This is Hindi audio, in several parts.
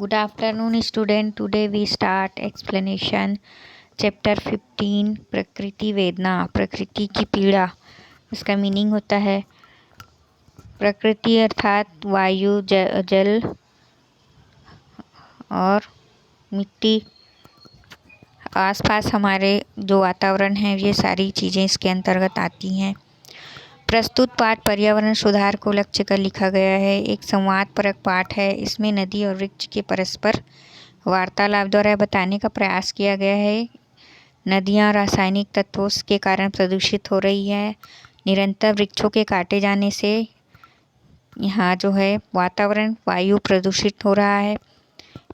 Good afternoon, student. Today we start explanation chapter 15 प्रकृति वेदना। प्रकृति की पीड़ा, इसका मीनिंग होता है प्रकृति अर्थात वायु, जल और मिट्टी, आसपास हमारे जो वातावरण है, ये सारी चीज़ें इसके अंतर्गत आती हैं। प्रस्तुत पाठ पर्यावरण सुधार को लक्ष्य कर लिखा गया है। एक संवादपरक पाठ है। इसमें नदी और वृक्ष के परस्पर वार्तालाप द्वारा बताने का प्रयास किया गया है। नदियाँ रासायनिक तत्वों के कारण प्रदूषित हो रही है। निरंतर वृक्षों के काटे जाने से यहाँ जो है वातावरण, वायु प्रदूषित हो रहा है।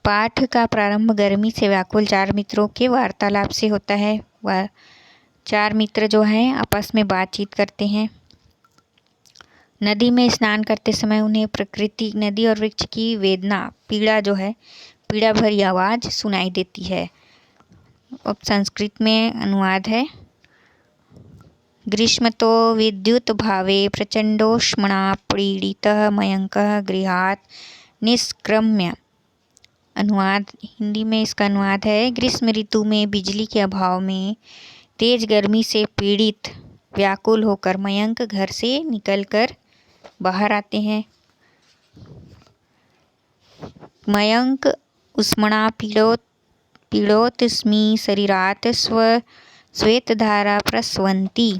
पाठ का प्रारंभ गर्मी से व्याकुल 4 मित्रों के वार्तालाप से होता है। वह 4 मित्र जो हैं आपस में बातचीत करते हैं। नदी में स्नान करते समय उन्हें प्रकृति, नदी और वृक्ष की वेदना, पीड़ा जो है, पीड़ा भरी आवाज़ सुनाई देती है। अब संस्कृत में अनुवाद है। ग्रीष्मतो विद्युत भावे प्रचंडोष्मणा पीड़ितः मयंकः गृहात् निष्क्रम्य। अनुवाद हिंदी में इसका अनुवाद है। ग्रीष्म ऋतु में बिजली के अभाव में तेज गर्मी से पीड़ित व्याकुल होकर मयंक घर से निकलकर बाहर आते हैं। मयंक उष्मणा पीड़ोतस्मि शरीरात् श्वेतधारा प्रस्रवन्ति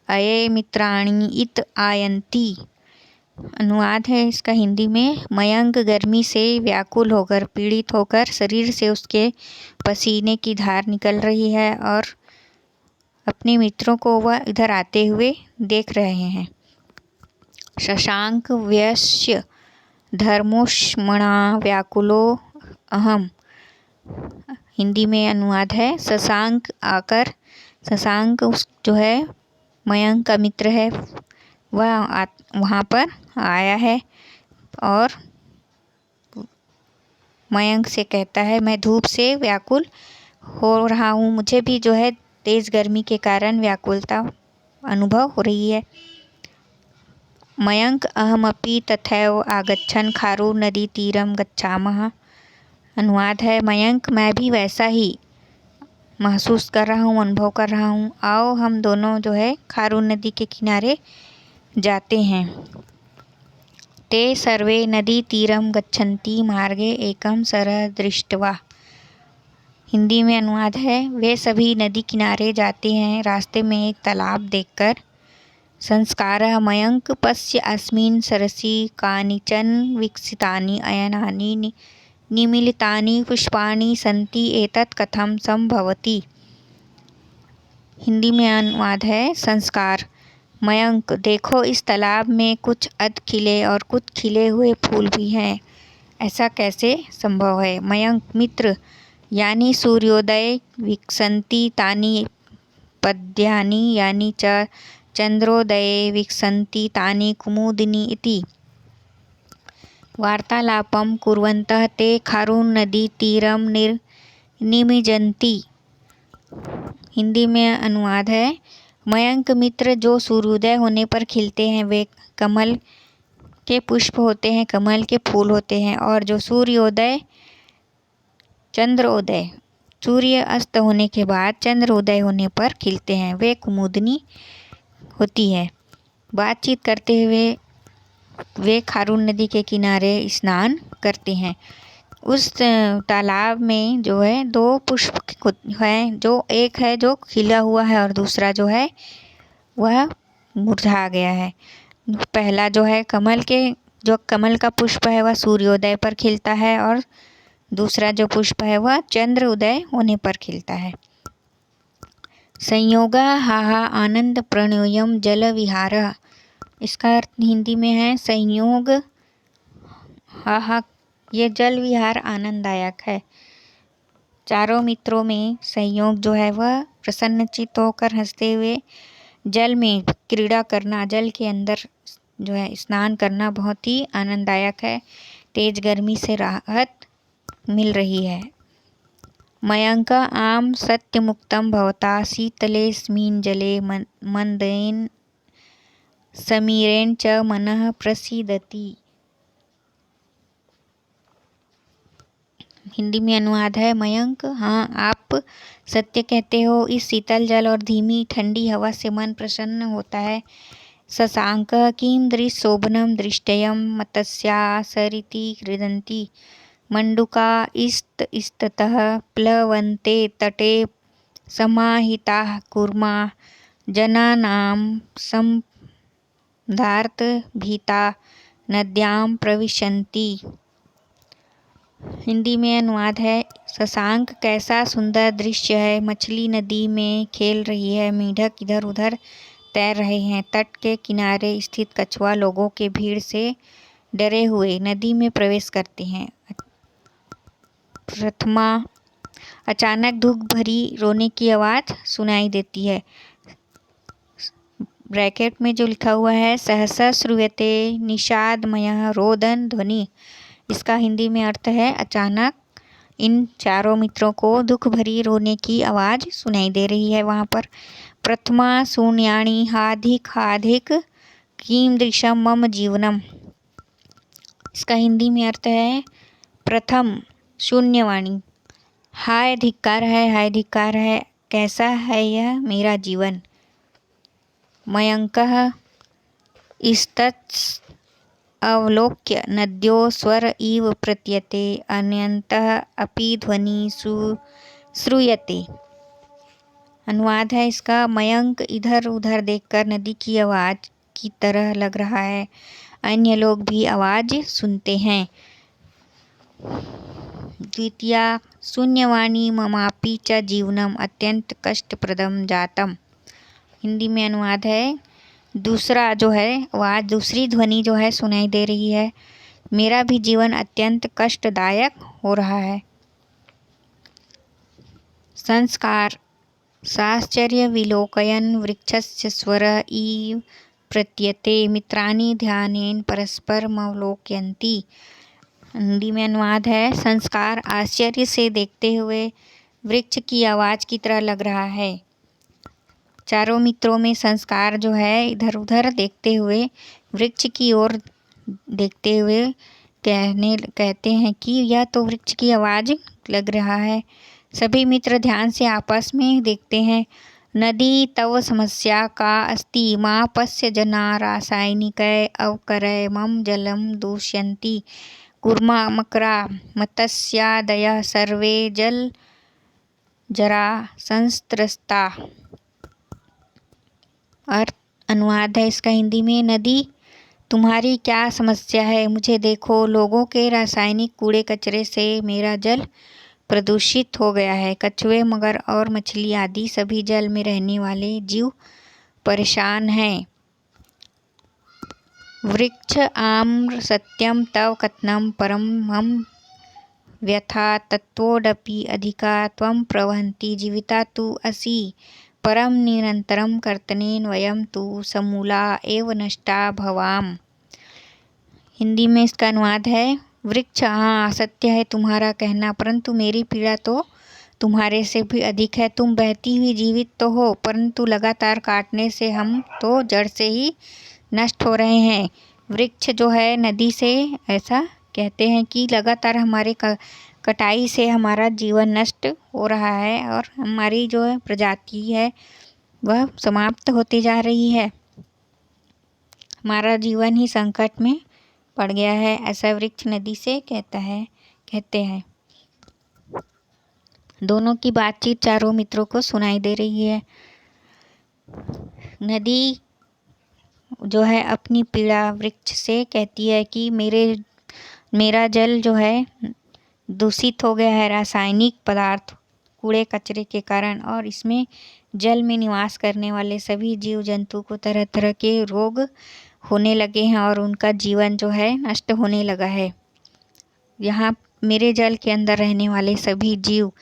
अये मित्राणि इत आयन्ति। अनुवाद है इसका हिंदी में। मयंक गर्मी से व्याकुल होकर, पीड़ित होकर शरीर से उसके पसीने की धार निकल रही है और अपने मित्रों को वह इधर आते हुए देख रहे हैं। शशांक व्यस्य धर्मोष्मणा व्याकुलो अहम। हिंदी में अनुवाद है। शशांक आकर, शशांक जो है मयंक का मित्र है, वह वहाँ पर आया है और मयंक से कहता है, मैं धूप से व्याकुल हो रहा हूँ, मुझे भी जो है तेज़ गर्मी के कारण व्याकुलता अनुभव हो रही है। मयंक अहमपि तथैव आगच्छन् खारू नदी तीरम गच्छामः। अनुवाद है। मयंक, मैं भी वैसा ही महसूस कर रहा हूँ, अनुभव कर रहा हूँ। आओ हम दोनों जो है खारू नदी के किनारे जाते हैं। ते सर्वे नदी तीरम गच्छन्ति मार्गे एकम सरः दृष्ट्वा। हिंदी में अनुवाद है। वे सभी नदी किनारे जाते हैं, रास्ते में एक तालाब देखकर। संस्कारः मयंक पश्य अस्मिन् सरसि कानिचन विकसितानि अयनानि निमीलितानि पुष्पाणि सन्ति एतत् कथं संभवति। हिंदी में अनुवाद है। संस्कार, मयंक, देखो इस तालाब में कुछ अध खिले और कुछ खिले हुए फूल भी हैं, ऐसा कैसे संभव है। मयंक, मित्र, यानी सूर्योदय विकसन्ति तानि पद्यानि यानी च चंद्रोदये विकसन्ति तानि कुमुदिनी इति। वार्तालापं कुर्वन्तः ते खारू नदी तीरम निमिजन्ति। हिंदी में अनुवाद है। मयंक मित्र जो सूर्योदय होने पर खिलते हैं, वे कमल के पुष्प होते हैं, कमल के फूल होते हैं, और जो चंद्रोदय, सूर्य अस्त होने के बाद चंद्रोदय होने पर खिलते हैं, वे कुमुदनी होती है। बातचीत करते हुए वे खारू नदी के किनारे स्नान करते हैं। उस तालाब में जो है 2 पुष्प हैं, जो एक है जो खिला हुआ है और दूसरा जो है वह मुरझा गया है। पहला जो है कमल का पुष्प है, वह सूर्योदय पर खिलता है और दूसरा जो पुष्प है वह चंद्र उदय होने पर खिलता है। संयोगा हाहा आनंद प्रणोयम जल विहारः। इसका अर्थ हिंदी में है संयोग हाहा, ये जल विहार आनंददायक है। चारों मित्रों में संयोग जो है वह प्रसन्नचित्त होकर हंसते हुए जल में क्रीड़ा करना, जल के अंदर जो है स्नान करना बहुत ही आनंददायक है। तेज गर्मी से राहत मिल रही है। मयंक आम सत्यमुक्तं भवता शीतलेऽस्मिन् जले मंदेन समीरेण च मनः प्रसीदति। हिंदी में अनुवाद है, मयंक, हाँ आप सत्य कहते हो। इस शीतल जल और धीमी ठंडी हवा से मन प्रसन्न होता है। शशांक किं दृशोभनं दृष्टयं मत्स्या सरिति क्रीडन्ति मंडूका इस्ततः प्लवन्ते तटे समाहिताः कूर्मा जनानां संधार्त भीता नद्यां प्रविशन्ति। हिंदी में अनुवाद है, शशांक कैसा सुंदर दृश्य है। मछली नदी में खेल रही है, मेढक इधर उधर तैर रहे हैं। तट के किनारे स्थित कछुआ लोगों के भीड़ से डरे हुए नदी में प्रवेश करते हैं। प्रथमा अचानक दुख भरी रोने की आवाज़ सुनाई देती है। ब्रैकेट में जो लिखा हुआ है, सहसा श्रूयते निषादमयः रोदन ध्वनि, इसका हिंदी में अर्थ है अचानक इन चारों मित्रों को दुख भरी रोने की आवाज़ सुनाई दे रही है वहाँ पर। प्रथमा शून्यानि हाधिक कीदृशं मम जीवनम, इसका हिंदी में अर्थ है प्रथम शून्यवाणी, हाय धिक्कार है, कैसा है यह मेरा जीवन। मयंकः इस्तत् अवलोक्य नद्यो स्वर इव प्रतीयते अन्यन्तः अपि ध्वनि श्रूयते। अनुवाद है इसका, मयंक इधर उधर देखकर नदी की आवाज़ की तरह लग रहा है, अन्य लोग भी आवाज़ सुनते हैं। द्वितीया शून्यवाणी ममापि च जीवनम अत्यंत कष्टप्रदम जातम, हिंदी में अनुवाद है, दूसरा जो है आवाज़, दूसरी ध्वनि जो है सुनाई दे रही है, मेरा भी जीवन अत्यंत कष्टदायक हो रहा है। संस्कार साश्चर्य विलोकयन् वृक्षस्य स्वर इव प्रतीयते मित्राणि ध्यानेन परस्परमवलोकयन्ति, हिंदी में अनुवाद है, संस्कार आश्चर्य से देखते हुए वृक्ष की आवाज़ की तरह लग रहा है। चारों मित्रों में संस्कार जो है इधर उधर देखते हुए वृक्ष की ओर देखते हुए कहते हैं कि यह तो वृक्ष की आवाज़ लग रहा है। सभी मित्र ध्यान से आपस में देखते हैं। नदी तव समस्या का अस्ति माँ पश्य जना रासायनिकै अवकरै मम जलम दूषयन्ति कूर्मा मकरा मत्स्यादयः सर्वे जल जरा संस्त्रस्ता। अर्थ अनुवाद है इसका हिंदी में, नदी तुम्हारी क्या समस्या है, मुझे देखो, लोगों के रासायनिक कूड़े कचरे से मेरा जल प्रदूषित हो गया है। कछुए, मगर और मछली आदि सभी जल में रहने वाले जीव परेशान हैं। वृक्ष आम्र सत्यम तव कथनम परमं व्यथा तत्वोऽपि अधिका त्वं प्रवहन्ति जीविता तु असि परम निरंतरम कर्तनेन वयम तु समूला एव नष्टा भवाम। हिंदी में इसका अनुवाद है, वृक्ष, हाँ सत्य है तुम्हारा कहना, परंतु मेरी पीड़ा तो तुम्हारे से भी अधिक है। तुम बहती हुई जीवित तो हो, परंतु लगातार काटने से हम तो जड़ से ही नष्ट हो रहे हैं। वृक्ष जो है नदी से ऐसा कहते हैं कि लगातार हमारे कटाई से हमारा जीवन नष्ट हो रहा है और हमारी जो प्रजाति है वह समाप्त होती जा रही है, हमारा जीवन ही संकट में पड़ गया है, ऐसा वृक्ष नदी से कहते हैं। दोनों की बातचीत चारों मित्रों को सुनाई दे रही है। नदी जो है अपनी पीड़ा वृक्ष से कहती है कि मेरा जल जो है दूषित हो गया है रासायनिक पदार्थ कूड़े कचरे के कारण, और इसमें जल में निवास करने वाले सभी जीव जंतु को तरह तरह के रोग होने लगे हैं और उनका जीवन जो है नष्ट होने लगा है। यहाँ मेरे जल के अंदर रहने वाले सभी जीव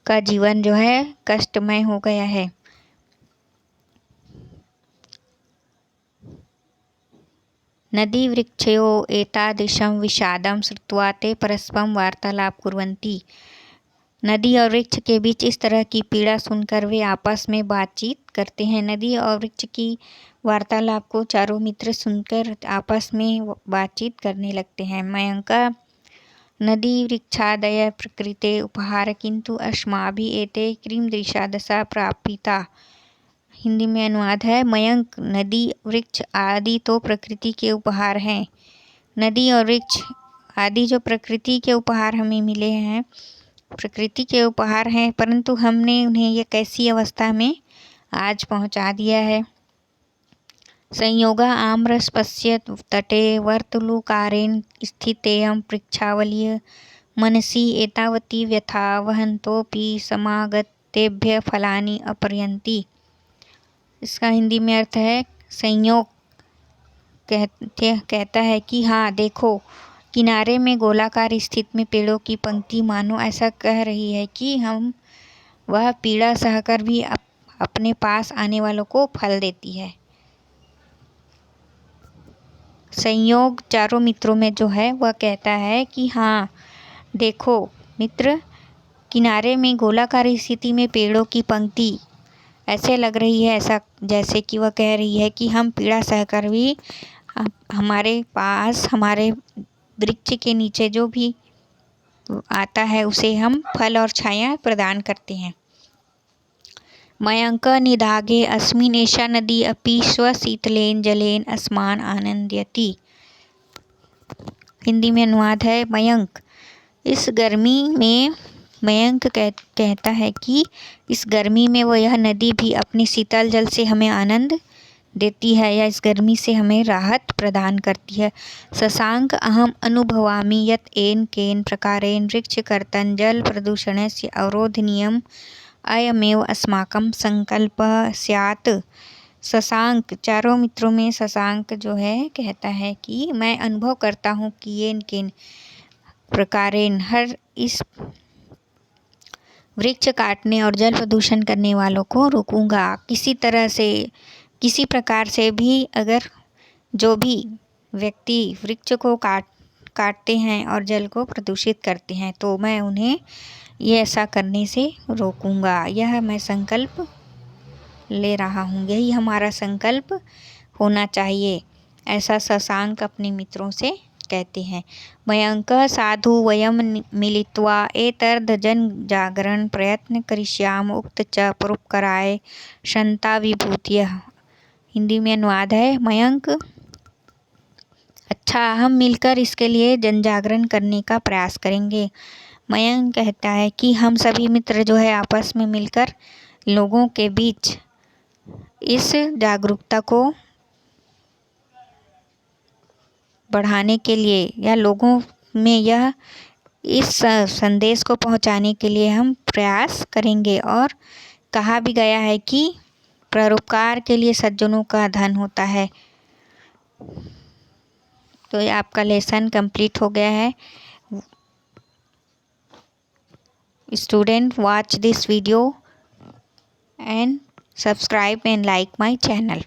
का जीवन जो है कष्टमय हो गया है। नदी वृक्षयो एतादृशं विषादं श्रुत्वा ते परस्परं वार्तालाप कुर्वन्ति, नदी और वृक्ष के बीच इस तरह की पीड़ा सुनकर वे आपस में बातचीत करते हैं। नदी और वृक्ष की वार्तालाप को चारों मित्र सुनकर आपस में बातचीत करने लगते हैं। मयंक नदी वृक्षादय प्रकृते उपहार किंतु अस्माभिः एते कीदृशा दशा प्रापिता। हिंदी में अनुवाद है, मयंक, नदी वृक्ष आदि तो प्रकृति के उपहार हैं। नदी और वृक्ष आदि जो प्रकृति के उपहार हमें मिले हैं, प्रकृति के उपहार हैं, परंतु हमने उन्हें ये कैसी अवस्था में आज पहुंचा दिया है। संयोगा आम्रस्पस्य तटे वर्तुलुकारेण स्थितेयं वृक्षावलिः मनसि एतावती व्यथा वहन्तोऽपि समागतेभ्यः फलानि अपरयन्ति। इसका हिंदी में अर्थ है, संयोग कहता है कि हाँ देखो, किनारे में गोलाकार स्थिति में पेड़ों की पंक्ति मानो ऐसा कह रही है कि वह पीड़ा सहकर भी अपने पास आने वालों को फल देती है। संयोग चारों मित्रों में जो है वह कहता है कि हाँ देखो मित्र, किनारे में गोलाकार स्थिति में पेड़ों की पंक्ति ऐसे लग रही है, ऐसा जैसे कि वह कह रही है कि हम पीड़ा सहकर भी हमारे पास, हमारे वृक्ष के नीचे जो भी आता है उसे हम फल और छाया प्रदान करते हैं। मयंक निधागे अस्मिन् एषा नदी अपि स्वशीतलेन जलेन अस्मान् आनंदयति। हिंदी में अनुवाद है, मयंक, इस गर्मी में, मयंक कहता है कि इस गर्मी में वो यह नदी भी अपने शीतल जल से हमें आनंद देती है या इस गर्मी से हमें राहत प्रदान करती है। शशांक अहम अनुभवामि यत् येन केन प्रकारेण वृक्षकर्तन जल प्रदूषणस्य अवरोधनीयम् अयमेव अस्माकं संकल्पः स्यात्। शशांक, चारों मित्रों में शशांक जो है कहता है कि मैं अनुभव करता हूँ कि येन केन प्रकारेण, हर इस वृक्ष काटने और जल प्रदूषण करने वालों को रोकूंगा। किसी तरह से, किसी प्रकार से भी अगर जो भी व्यक्ति वृक्ष को काटते हैं और जल को प्रदूषित करते हैं तो मैं उन्हें ये ऐसा करने से रोकूंगा। यह मैं संकल्प ले रहा हूँ, यही हमारा संकल्प होना चाहिए, ऐसा शशांक अपने मित्रों से कहते हैं। मयंकः साधु वयं मिलित्वा एतदर्थ जागरण प्रयत्न करिष्याम उक्त च परोपकाराय शन्ता विभूतयः। हिंदी में अनुवाद है, मयंक, अच्छा हम मिलकर इसके लिए जन जागरण करने का प्रयास करेंगे। मयंक कहता है कि हम सभी मित्र जो है आपस में मिलकर लोगों के बीच इस जागरूकता को बढ़ाने के लिए या लोगों में यह इस संदेश को पहुंचाने के लिए हम प्रयास करेंगे। और कहा भी गया है कि परोपकार के लिए सज्जनों का धन होता है। तो ये आपका लेसन कंप्लीट हो गया है। Student, watch this video and subscribe and like my channel.